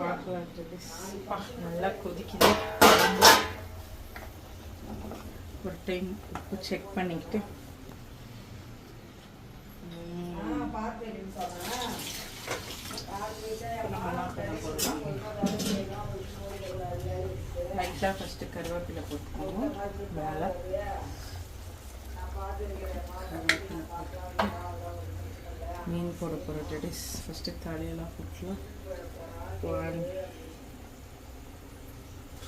பார்க்கலாம். நல்லா கொதிக்குது. ஒரு டைம் உப்பு செக் பண்ணிக்கிட்டு லைட்டாக ஃபஸ்ட்டு கருவேப்பிலை போட்டுக்கோங்க. மேலே மீன் போட போகிற டெடிஸ். ஃபஸ்ட்டு தலையெல்லாம் போட்டுலாம். 1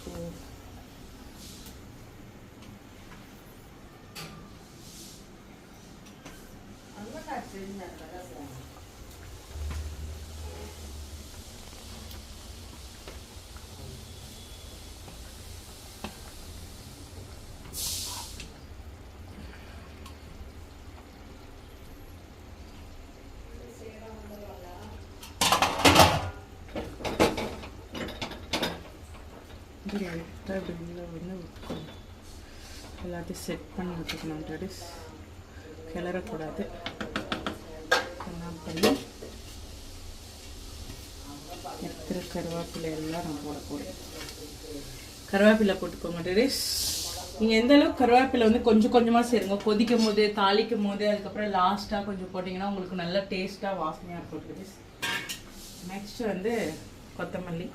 2 லைட்டாக வெளியில் வந்து எல்லாத்தையும் செட் பண்ணி விட்டுக்கணும். டெடிஸ் கிளறக்கூடாது. எல்லாம் பண்ணி எடுத்துகிற கருவேப்பிலை எல்லாம் நான் போட போகிறேன். கருவேப்பிலை போட்டுக்கோங்க டெடிஸ். நீங்கள் எந்த அளவுக்கு கருவேப்பிலை வந்து கொஞ்சம் கொஞ்சமாக சேருங்க. கொதிக்கும் போது, தாளிக்கும் போது, அதுக்கப்புறம் லாஸ்ட்டாக கொஞ்சம் போட்டிங்கன்னா உங்களுக்கு நல்ல டேஸ்ட்டாக வாசனையாக இருக்கும் டெடிஸ். நெக்ஸ்ட் வந்து கொத்தமல்லி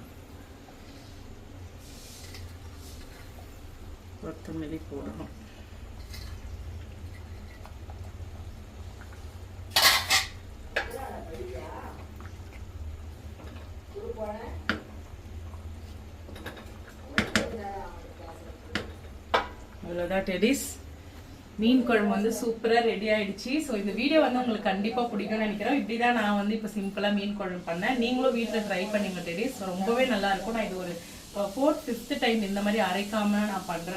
போடணும். அவ்வளோதான் டெடிஸ். மீன் குழம்பு வந்து சூப்பராக ரெடி ஆயிடுச்சு. ஸோ இந்த வீடியோ வந்து உங்களுக்கு கண்டிப்பாக பிடிக்கும்னு நினைக்கிறேன். இப்படி தான் நான் வந்து இப்போ சிம்பிளாக மீன் குழம்பு பண்ணேன். நீங்களும் வீட்டில் ட்ரை பண்ணுங்க டெடிஸ். ரொம்பவே நல்லா இருக்கும். நான் இது ஒரு 4th 5th டைம் இந்த மாதிரி அரைக்காம நான் பண்றேன்.